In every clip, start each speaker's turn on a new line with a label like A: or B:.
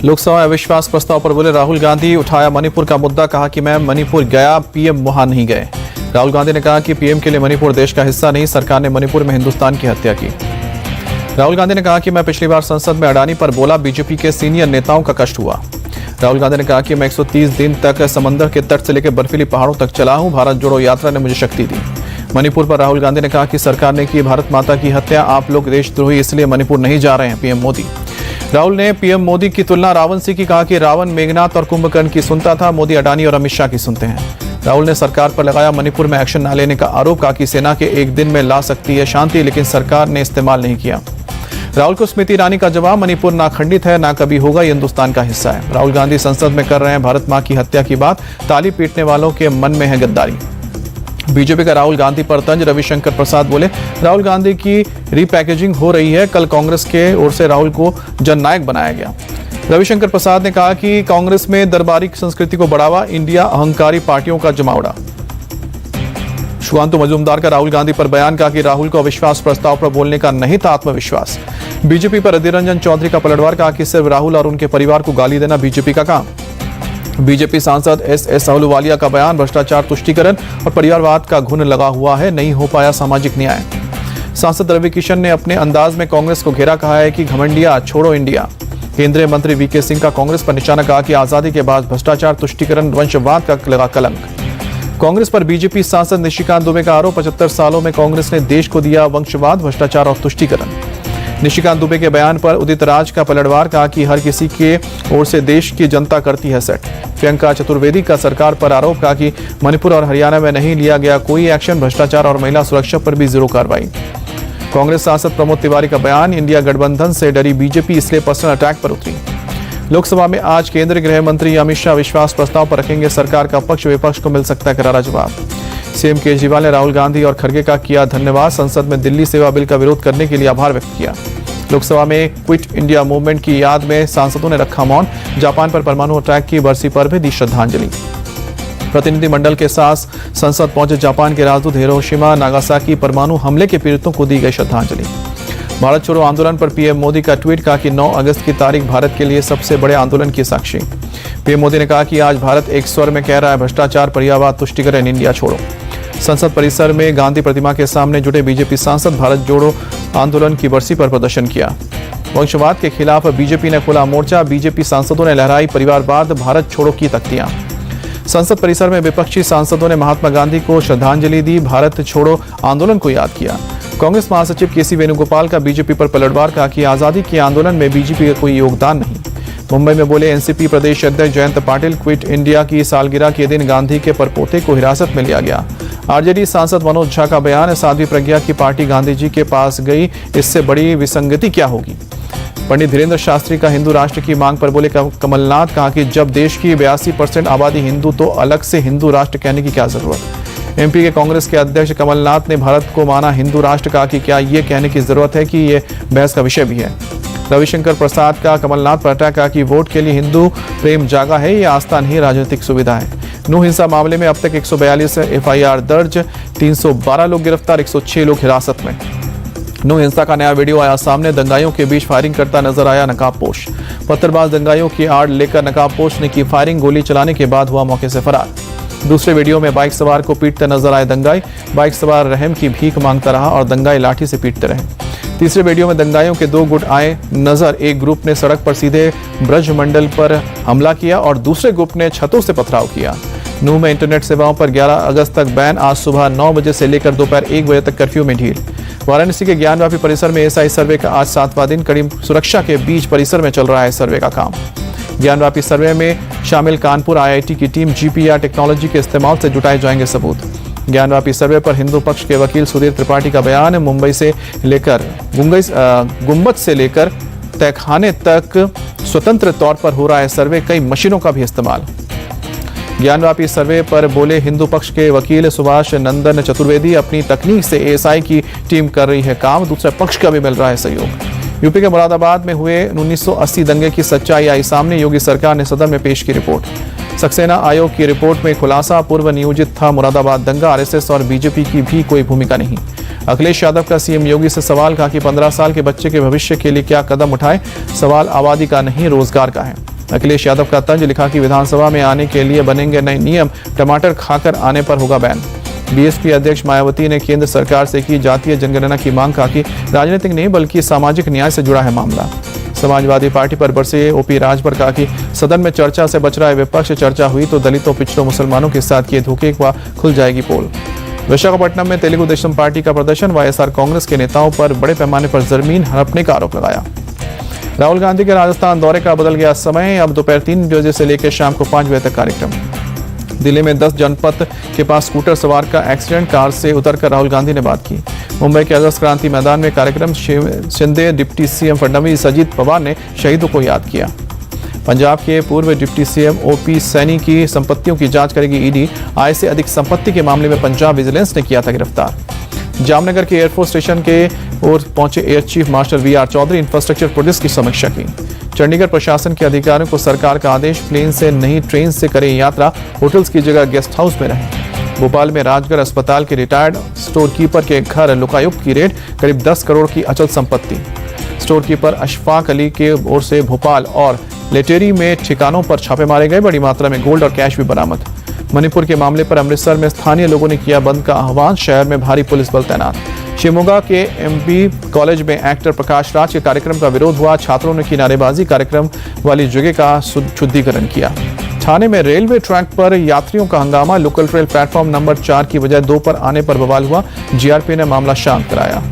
A: लोकसभा में अविश्वास प्रस्ताव पर बोले राहुल गांधी। उठाया मणिपुर का मुद्दा, कहा कि मैं मणिपुर गया, पीएम वहां नहीं गए। राहुल गांधी ने कहा कि पीएम के लिए मणिपुर देश का हिस्सा नहीं, सरकार ने मणिपुर में हिंदुस्तान की हत्या की। राहुल गांधी ने कहा कि मैं पिछली बार संसद में अडानी पर बोला, बीजेपी के सीनियर नेताओं का कष्ट हुआ। राहुल गांधी ने कहा कि मैं 130 दिन तक समंदर के तट से लेकर बर्फीली पहाड़ों तक चला हूं, भारत जोड़ो यात्रा ने मुझे शक्ति दी। मणिपुर पर राहुल गांधी ने कहा कि सरकार ने की भारत माता की हत्या, आप लोग देशद्रोही इसलिए मणिपुर नहीं जा रहे हैं, पीएम मोदी। राहुल ने पीएम मोदी की तुलना रावण से की, कहा कि रावण मेघनाथ और कुंभकर्ण की सुनता था, मोदी अडानी और अमित शाह की सुनते हैं। राहुल ने सरकार पर लगाया मणिपुर में एक्शन न लेने का आरोप, कहा कि सेना के एक दिन में ला सकती है शांति, लेकिन सरकार ने इस्तेमाल नहीं किया। राहुल को स्मृति ईरानी का जवाब, मणिपुर ना खंडित है ना कभी होगा, ये हिंदुस्तान का हिस्सा है। राहुल गांधी संसद में कर रहे हैं भारत मां की हत्या की बात, ताली पीटने वालों के मन में है गद्दारी। बीजेपी का राहुल गांधी पर तंज, रविशंकर प्रसाद बोले राहुल गांधी की रीपैकेजिंग हो रही है, कल कांग्रेस के ओर से राहुल को जननायक बनाया गया। रविशंकर प्रसाद ने कहा कि कांग्रेस में दरबारी संस्कृति को बढ़ावा, इंडिया अहंकारी पार्टियों का जमावड़ा। सुकांतु मजूमदार का राहुल गांधी पर बयान, कहा कि राहुल को अविश्वास प्रस्ताव पर बोलने का नहीं था आत्मविश्वास। बीजेपी पर अधीर रंजन चौधरी का पलटवार, कहा कि सिर्फ राहुल और उनके परिवार को गाली देना बीजेपी का काम। बीजेपी सांसद एस अहलूवालिया का बयान, भ्रष्टाचार, तुष्टीकरण और परिवारवाद का घुन लगा हुआ है, नहीं हो पाया सामाजिक न्याय। सांसद रवि किशन ने अपने अंदाज में कांग्रेस को घेरा, कहा है कि घमंडिया छोड़ो इंडिया। केंद्रीय मंत्री वीके सिंह का कांग्रेस पर निशाना, कहा कि आजादी के बाद भ्रष्टाचार, तुष्टीकरण, वंशवाद का लगा कलंक। कांग्रेस पर बीजेपी सांसद निशिकांत दुबे का आरोप, 75 सालों में कांग्रेस ने देश को दिया वंशवाद, भ्रष्टाचार और तुष्टीकरण। निशिकांत दुबे के बयान पर उदित राज का पलटवार, कहा कि हर किसी के ओर से देश की जनता करती है सेट। प्रियंका चतुर्वेदी का सरकार पर आरोप, कहा कि मणिपुर और हरियाणा में नहीं लिया गया कोई एक्शन, भ्रष्टाचार और महिला सुरक्षा पर भी जीरो कार्रवाई। कांग्रेस सांसद प्रमोद तिवारी का बयान, इंडिया गठबंधन से डरी बीजेपी इसलिए पर्सनल अटैक पर उतरी। लोकसभा में आज केंद्रीय गृह मंत्री अमित शाह विश्वास प्रस्ताव पर रखेंगे सरकार का पक्ष, विपक्ष को मिल सकता है करारा जवाब। सीएम केजरीवाल ने राहुल गांधी और खड़गे का किया धन्यवाद, संसद में दिल्ली सेवा बिल का विरोध करने के लिए आभार व्यक्त किया। लोकसभा में क्विट इंडिया मूवमेंट की याद में सांसदों ने रखा मौन, जापान पर परमाणु अटैक की बरसी पर भी दी श्रद्धांजलि। प्रतिनिधिमंडल के साथ संसद पहुंचे जापान के राजदूत, हिरोशिमा नागासाकी परमाणु हमले के पीड़ितों को दी गई श्रद्धांजलि। भारत छोड़ो आंदोलन पर पीएम मोदी का ट्वीट, कहा कि 9 अगस्त की तारीख भारत के लिए सबसे बड़े आंदोलन की साक्षी। पीएम मोदी ने कहा कि आज भारत एक स्वर में कह रहा है भ्रष्टाचार, परिवारवाद, तुष्टीकरण, इंडिया छोड़ो। संसद परिसर में गांधी प्रतिमा के सामने जुटे बीजेपी सांसद भारत जोड़ो आंदोलन की बरसी पर प्रदर्शन किया। वंशवाद के खिलाफ बीजेपी ने खोला मोर्चा, बीजेपी सांसदों ने लहराई परिवारवाद, भारत छोड़ो की तख्तियां। संसद परिसर में विपक्षी सांसदों ने महात्मा गांधी को श्रद्धांजलि दी, भारत छोड़ो आंदोलन को याद किया। कांग्रेस महासचिव केसी वेणुगोपाल का बीजेपी पर पलटवार, कहा कि आजादी के आंदोलन में बीजेपी का कोई योगदान नहीं। मुंबई में बोले एनसीपी प्रदेश अध्यक्ष जयंत पाटिल, क्विट इंडिया की सालगिरह के दिन गांधी के परपोते को हिरासत में लिया गया। आरजेडी सांसद मनोज झा का बयान, साध्वी प्रज्ञा की पार्टी गांधी जी के पास गई, इससे बड़ी विसंगति क्या होगी। पंडित धीरेन्द्र शास्त्री का हिंदू राष्ट्र की मांग पर बोले कमलनाथ, कहा कि जब देश की 82% आबादी हिंदू तो अलग से हिंदू राष्ट्र कहने की क्या जरूरत। एमपी के कांग्रेस के अध्यक्ष कमलनाथ ने भारत को माना हिंदू राष्ट्र, कहा कि क्या ये कहने की जरूरत है कि ये बहस का विषय भी है। रविशंकर प्रसाद का कमलनाथ पर अटैक, कहा कि वोट के लिए हिंदू प्रेम जागा है, ये आस्था नहीं राजनीतिक सुविधा है। नू हिंसा मामले में अब तक 142 एफआईआर दर्ज, 312 लोग गिरफ्तार, 106 लोग हिरासत में। नू हिंसा का नया वीडियो आया सामने, दंगाइयों के बीच फायरिंग करता नजर आया नकाबपोश। पत्थरबाज दंगाइयों की आड़ लेकर नकाबपोश ने की फायरिंग, गोली चलाने के बाद हुआ मौके से फरार। दूसरे वीडियो में बाइक सवार को पीटते नजर आए दंगाई, बाइक सवार रहम की भीख मांगता रहा और दंगाई लाठी से पीटते रहे। तीसरे वीडियो में दंगाइयों के 2 गुट आए नजर, एक ग्रुप ने सड़क पर सीधे ब्रज मंडल पर हमला किया और दूसरे ग्रुप ने छतों से पथराव किया। नूह में इंटरनेट सेवाओं पर 11 अगस्त तक बैन, आज सुबह 9 बजे से लेकर दोपहर 1 बजे तक कर्फ्यू में ढील। वाराणसी के ज्ञानव्यापी परिसर में एसआई सर्वे का आज 7वां दिन, कड़ी सुरक्षा के बीच परिसर में चल रहा है सर्वे का काम। ज्ञानव्यापी सर्वे में शामिल कानपुर आईआईटी की टीम, जीपीआर टेक्नोलॉजी के इस्तेमाल से जुटाए जाएंगे सबूत। ज्ञानव्यापी सर्वे पर हिंदू पक्ष के वकील सुधीर त्रिपाठी का बयान, मुंबई से लेकर गुंबद से लेकर तहखाने तक स्वतंत्र तौर पर हो रहा है सर्वे, कई मशीनों का भी इस्तेमाल। ज्ञानव्यापी सर्वे पर बोले हिंदू पक्ष के वकील सुभाष नंदन चतुर्वेदी, अपनी तकनीक से एएसआई की टीम कर रही है काम, दूसरे पक्ष का भी मिल रहा है सहयोग। यूपी के मुरादाबाद में हुए 1980 दंगे की सच्चाई आई सामने, योगी सरकार ने सदन में पेश की रिपोर्ट। सक्सेना आयोग की रिपोर्ट में खुलासा, पूर्व नियोजित था मुरादाबाद दंगा, आरएसएस और बीजेपी की भी कोई भूमिका नहीं। अखिलेश यादव का सीएम योगी से सवाल, कहा कि 15 साल के बच्चे के भविष्य के लिए क्या कदम उठाए, सवाल आबादी का नहीं रोजगार का है। अखिलेश यादव का तंज, लिखा कि विधानसभा में आने के लिए बनेंगे नए नियम, टमाटर खाकर आने पर होगा बैन। बीएसपी अध्यक्ष मायावती ने केंद्र सरकार से की जातीय जनगणना की मांग, कहा कि राजनीतिक नहीं बल्कि सामाजिक न्याय से जुड़ा है मामला। समाजवादी पार्टी पर बरसे ओपी राज पर, कहा कि सदन में चर्चा से बच रहा है विपक्ष, चर्चा हुई तो दलितों, पिछड़ों, मुसलमानों के साथ किए धोखे का खुल जाएगी पोल। विशाखापट्टनम में तेलुगु देशम पार्टी का प्रदर्शन, वाईएसआर कांग्रेस के नेताओं पर बड़े पैमाने पर जमीन हड़पने का आरोप लगाया। राहुल गांधी के राजस्थान दौरे का बदल गया समय, अब दोपहर 3 बजे से लेकर शाम को 5 बजे तक कार्यक्रम। दिल्ली में 10 जनपथ के पास स्कूटर सवार का एक्सीडेंट, कार से उतरकर राहुल गांधी ने बात की। मुंबई के आजाद क्रांति मैदान में कार्यक्रम, शिंदे, डिप्टी सीएम फडणवीस, अजीत पवार ने शहीदों को याद किया। पंजाब के पूर्व डिप्टी सीएम ओपी सैनी की संपत्तियों की जांच करेगी ईडी, आय से अधिक संपत्ति के मामले में पंजाब विजिलेंस ने किया था गिरफ्तार। जामनगर के एयरफोर्स स्टेशन के ओर पहुंचे air chief marshal VR Chaudhari, infrastructure projects की समीक्षा की। चंडीगढ़ प्रशासन के अधिकारियों को सरकार का आदेश, प्लेन से नहीं ट्रेन से करें यात्रा, होटल्स की जगह गेस्ट हाउस में रहें। भोपाल में राजगढ़ अस्पताल के रिटायर्ड स्टोर कीपर के घर लोकायुक्त की रेड, करीब 10 करोड़ की अचल संपत्ति। स्टोर कीपर अशफाक अली के ओर से भोपाल और लेटेरी में ठिकानों पर छापे मारे गए, बड़ी मात्रा में गोल्ड और कैश भी बरामद। मणिपुर के मामले पर अमृतसर में स्थानीय लोगों ने किया बंद का आह्वान, शहर में भारी पुलिस बल तैनात। शिवमोगा के एमबी कॉलेज में एक्टर प्रकाश राज के कार्यक्रम का विरोध हुआ, छात्रों ने की नारेबाजी, कार्यक्रम वाली जगह का शुद्धिकरण किया। ठाणे में रेलवे ट्रैक पर यात्रियों का हंगामा, लोकल ट्रेन प्लेटफॉर्म नंबर 4 की बजाय 2 पर आने पर बवाल हुआ, जीआरपी ने मामला शांत कराया।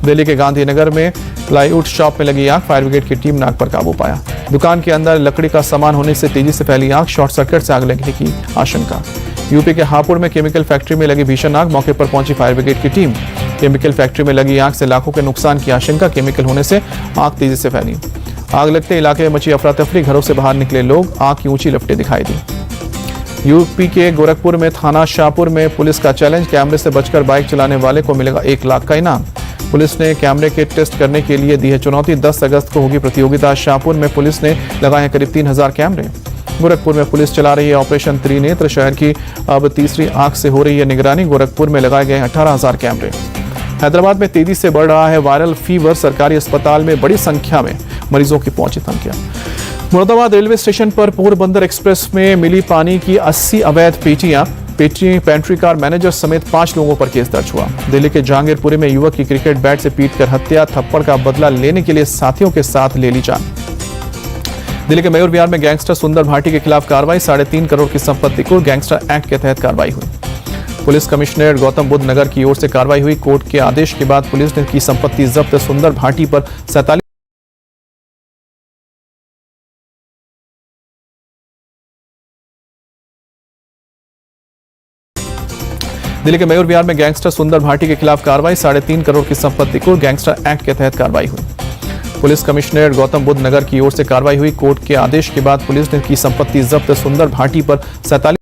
A: दिल्ली के गांधीनगर में प्लाईवुड शॉप में लगी आग, फायर ब्रिगेड की टीम ने आग पर काबू पाया। दुकान के अंदर लकड़ी का सामान होने से तेजी से फैली आग, शॉर्ट सर्किट से आग लगने की आशंका। यूपी के हापुड़ में केमिकल फैक्ट्री में लगी भीषण आग, मौके पर पहुंची फायर ब्रिगेड की टीम। केमिकल फैक्ट्री में लगी आग से लाखों के नुकसान की आशंका, केमिकल होने से आग तेजी से फैली। आग लगते इलाके में मची अफरा तफरी, घरों से बाहर निकले लोग, आग की ऊंची लपटें दिखाई दी। यूपी के गोरखपुर में थाना शाहपुर में पुलिस का चैलेंज, कैमरे से बचकर बाइक चलाने वाले को मिलेगा 1 लाख का इनाम। पुलिस ने कैमरे के टेस्ट करने के लिए दी है चुनौती, 10 अगस्त को होगी प्रतियोगिता। शाहपुर में पुलिस ने लगाए हैं करीब 3000 कैमरे। गोरखपुर में पुलिस चला रही है ऑपरेशन त्रिनेत्र, शहर की अब तीसरी आंख से हो रही है निगरानी। गोरखपुर में लगाए गए 18,000 कैमरे। हैदराबाद में तेजी से बढ़ रहा है वायरल फीवर, सरकारी अस्पताल में बड़ी संख्या में मरीजों की पहुंची संख्या। मुरादाबाद रेलवे स्टेशन पर पोरबंदर एक्सप्रेस में मिली पानी की 80 अवैध पेटियां, पेंट्री कार मैनेजर समेत 5 लोगों पर केस दर्ज हुआ। दिल्ली के जहांगीरपुरी में युवक की क्रिकेट बैट से पीटकर हत्या, थप्पड़ का बदला लेने के लिए साथियों के साथ ले ली जान। दिल्ली के मयूर विहार में गैंगस्टर सुंदर भाटी के खिलाफ कार्रवाई, 3.5 करोड़ की संपत्ति को गैंगस्टर एक्ट के तहत कार्रवाई हुई। पुलिस कमिश्नर गौतम बुद्ध नगर की ओर से कार्रवाई हुई, कोर्ट के आदेश के बाद पुलिस ने की संपत्ति जब्त। सुंदर भाटी पर 47 दिल्ली के मयूर विहार में गैंगस्टर सुंदर भाटी के खिलाफ कार्रवाई, 3.5 करोड़ की संपत्ति को गैंगस्टर एक्ट के तहत कार्रवाई हुई। पुलिस कमिश्नर गौतम बुद्ध नगर की ओर से कार्रवाई हुई, कोर्ट के आदेश के बाद पुलिस ने की संपत्ति जब्त। सुंदर भाटी पर 47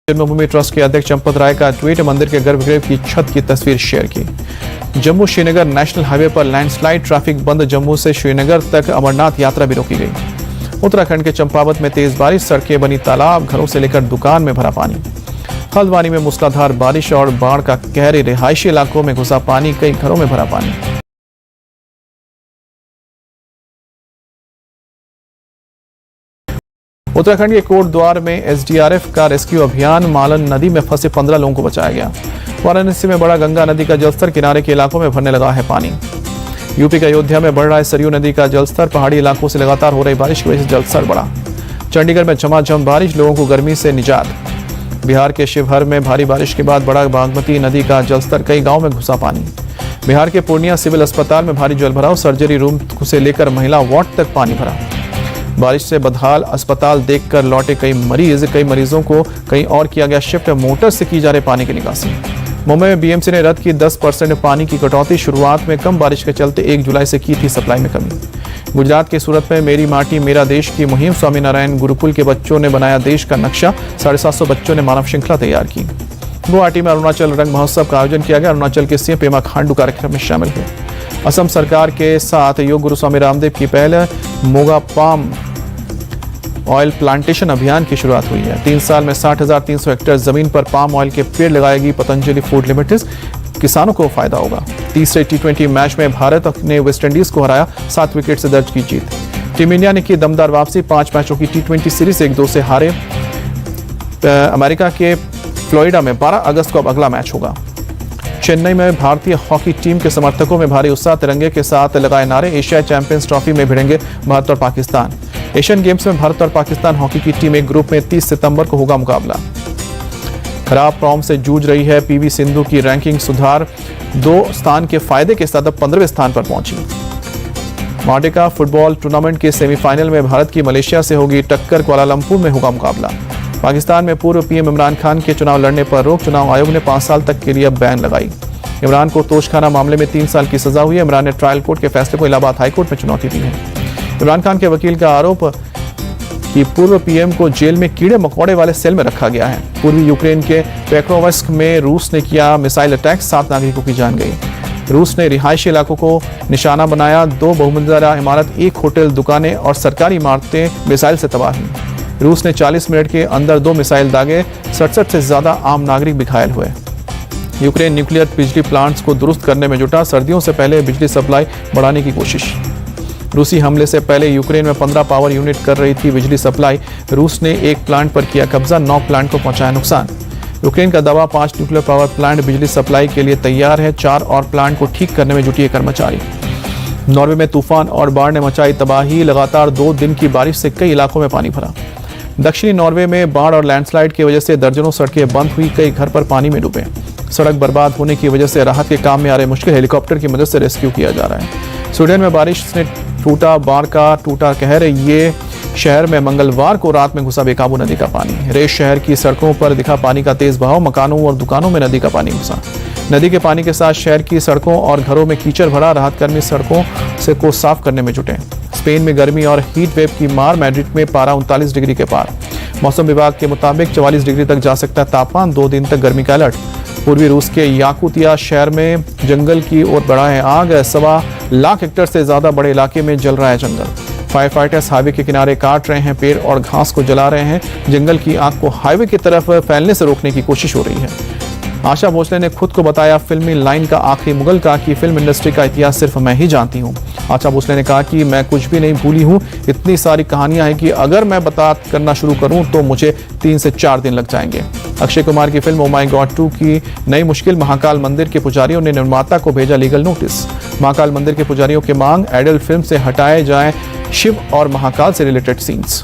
A: जन्मभूमि ट्रस्ट के अध्यक्ष चंपत राय का ट्वीट, मंदिर के गर्भगृह की छत की तस्वीर शेयर की। जम्मू श्रीनगर नेशनल हाईवे पर लैंडस्लाइड, ट्रैफिक बंद, जम्मू से श्रीनगर तक अमरनाथ यात्रा भी रोकी गई। उत्तराखंड के चंपावत में तेज बारिश, सड़कें बनी तालाब, घरों से लेकर दुकान में भरा पानी। हल्द्वानी में मूसलाधार बारिश और बाढ़ का कहर, रिहायशी इलाकों में घुसा पानी, कई घरों में भरा पानी। उत्तराखंड के कोटद्वार में एसडीआरएफ का रेस्क्यू अभियान, मालन नदी में फंसे 15 लोगों को बचाया गया। वाराणसी में बड़ा गंगा नदी का जलस्तर, किनारे के इलाकों में भरने लगा है पानी। यूपी के अयोध्या में बढ़ रहा है सरयू नदी का जलस्तर, पहाड़ी इलाकों से लगातार हो रही बारिश की वजह से जलस्तर बढ़ा। चंडीगढ़ में झमाझम बारिश, लोगों को गर्मी से निजात। बिहार के शिवहर में भारी बारिश के बाद बढ़ा बागमती नदी का जलस्तर, कई गांव में घुसा पानी। बिहार के पूर्णिया सिविल अस्पताल में भारी जलभराव, सर्जरी रूम से लेकर महिला वार्ड तक पानी भरा। बारिश से बदहाल अस्पताल देखकर लौटे कई मरीजों को कहीं और किया गया शिफ्ट, मोटर से की जा रही पानी की निकासी। मुंबई में बीएमसी ने रद्द की 10% पानी की कटौती, शुरुआत में कम बारिश के चलते 1 जुलाई से की थी सप्लाई में कमी। गुजरात के सूरत में मेरी माटी मेरा देश की मुहिम, स्वामीनारायण गुरुकुल के बच्चों ने बनाया देश का नक्शा, 750 बच्चों ने मानव श्रृंखला तैयार की। गुवाहाटी में अरुणाचल रंग महोत्सव का आयोजन किया गया, अरुणाचल के सीएम पेमा खांडू कार्यक्रम में शामिल हुए। असम सरकार के साथ योग गुरु स्वामी रामदेव की पहल मोगा पाम ऑयल प्लांटेशन अभियान की शुरुआत हुई है। 3 साल में 60,300 हेक्टेयर जमीन पर पाम ऑयल के पेड़ लगाएगी पतंजलि फूड लिमिटेड, किसानों को फायदा होगा। तीसरे T20 मैच में भारत ने वेस्टइंडीज को हराया, 7 विकेट से दर्ज की जीत। टीम इंडिया ने की दमदार वापसी, 5 मैचों की टी20 सीरीज 1-2 से हारे। अमेरिका के फ्लोरिडा में 12 अगस्त को अब अगला मैच होगा। चेन्नई में भारतीय हॉकी टीम के समर्थकों में भारी उत्साह, तिरंगे के साथ लगाए नारे। एशिया चैंपियंस ट्रॉफी में भिड़ेंगे भारत और पाकिस्तान। एशियन गेम्स में भारत और पाकिस्तान हॉकी की टीम एक ग्रुप में 30 सितंबर को होगा मुकाबला। खराब फॉर्म से जूझ रही है पीवी सिंधु की रैंकिंग सुधार, 2 स्थान के फायदे के साथ अब 15वें स्थान पर पहुंची। मार्टिका फुटबॉल टूर्नामेंट के सेमीफाइनल में भारत की मलेशिया से होगी टक्कर, कुआलालंपुर में होगा मुकाबला। पाकिस्तान में पूर्व पीएम इमरान खान के चुनाव लड़ने पर रोक, चुनाव आयोग ने 5 साल तक के लिए बैन लगाई। इमरान को तोशखाना मामले में 3 साल की सजा हुई है। इमरान ने ट्रायल कोर्ट के फैसले को इलाहाबाद हाईकोर्ट में चुनौती दी है। इमरान खान के वकील का आरोप कि पूर्व पीएम को जेल में कीड़े मकोड़े वाले सेल में रखा गया है। पूर्वी यूक्रेन के पेक्रोवस्क में रूस ने किया मिसाइल अटैक, 7 नागरिकों की जान गई। रूस ने रिहायशी इलाकों को निशाना बनाया, 2 बहुमंजिला इमारत, 1 होटल, दुकानें और सरकारी इमारतें मिसाइल से तबाह हुई। रूस ने 40 मिनट के अंदर 2 मिसाइल दागे, 67 से ज्यादा आम नागरिक भी घायल हुए। यूक्रेन न्यूक्लियर बिजली प्लांट्स को दुरुस्त करने में जुटा, सर्दियों से पहले बिजली सप्लाई बढ़ाने की कोशिश। रूसी हमले से पहले यूक्रेन में 15 पावर यूनिट कर रही थी बिजली सप्लाई। रूस ने 1 प्लांट पर किया कब्जा, 9 प्लांट को पहुंचाया नुकसान। यूक्रेन का दावा, 5 न्यूक्लियर पावर प्लांट बिजली सप्लाई के लिए तैयार है, 4 और प्लांट को ठीक करने में जुटी है कर्मचारी। नॉर्वे में तूफान और बाढ़ ने मचाई तबाही, लगातार 2 दिन की बारिश से कई इलाकों में पानी भरा। दक्षिणी नॉर्वे में बाढ़ और लैंडस्लाइड की वजह से दर्जनों सड़कें बंद हुई, कई घर पर पानी में डूबे। सड़क बर्बाद होने की वजह से राहत के काम में आ रहे मुश्किल, हेलीकॉप्टर की मदद से रेस्क्यू किया जा रहा है। स्वीडन में बारिश ने टूटा बाढ़ का टूटा कहर, ये शहर में मंगलवार को रात में घुसा बेकाबू नदी का पानी। रेस शहर की सड़कों पर दिखा पानी का तेज बहाव, मकानों और दुकानों में नदी का पानी घुसा। नदी के पानी के साथ शहर की सड़कों और घरों में कीचड़ भरा, राहतकर्मी सड़कों से को साफ करने में जुटे। स्पेन में गर्मी और हीट वेव की मार, मैड्रिड में पारा 39 डिग्री के पार। मौसम विभाग के मुताबिक 44 डिग्री तक जा सकता है तापमान, 2 दिन तक गर्मी का अलर्ट। पूर्वी रूस के याकुतिया शहर में जंगल की ओर बढ़ा है आग, 1.25 लाख हेक्टेयर से ज्यादा बड़े इलाके में जल रहा है जंगल। फायर फाइटर्स हाईवे के किनारे काट रहे हैं पेड़ और घास को जला रहे हैं। जंगल की आग को हाईवे की तरफ फैलने से रोकने की कोशिश हो रही है। आशा भोसले ने खुद को बताया फिल्मी लाइन का आखिरी मुगल, कहा कि फिल्म इंडस्ट्री का इतिहास सिर्फ मैं ही जानती हूँ। आशा भोसले ने कहा कि मैं कुछ भी नहीं भूली हूँ, इतनी सारी कहानियां हैं कि अगर मैं बात करना शुरू करूं तो मुझे 3 से 4 दिन लग जाएंगे। अक्षय कुमार की फिल्म ओ माय गॉड 2 की नई मुश्किल, महाकाल मंदिर के पुजारियों ने निर्माता को भेजा लीगल नोटिस। महाकाल मंदिर के पुजारियों की मांग, एडल्ट फिल्म से हटाए जाएं शिव और महाकाल से रिलेटेड सीन्स।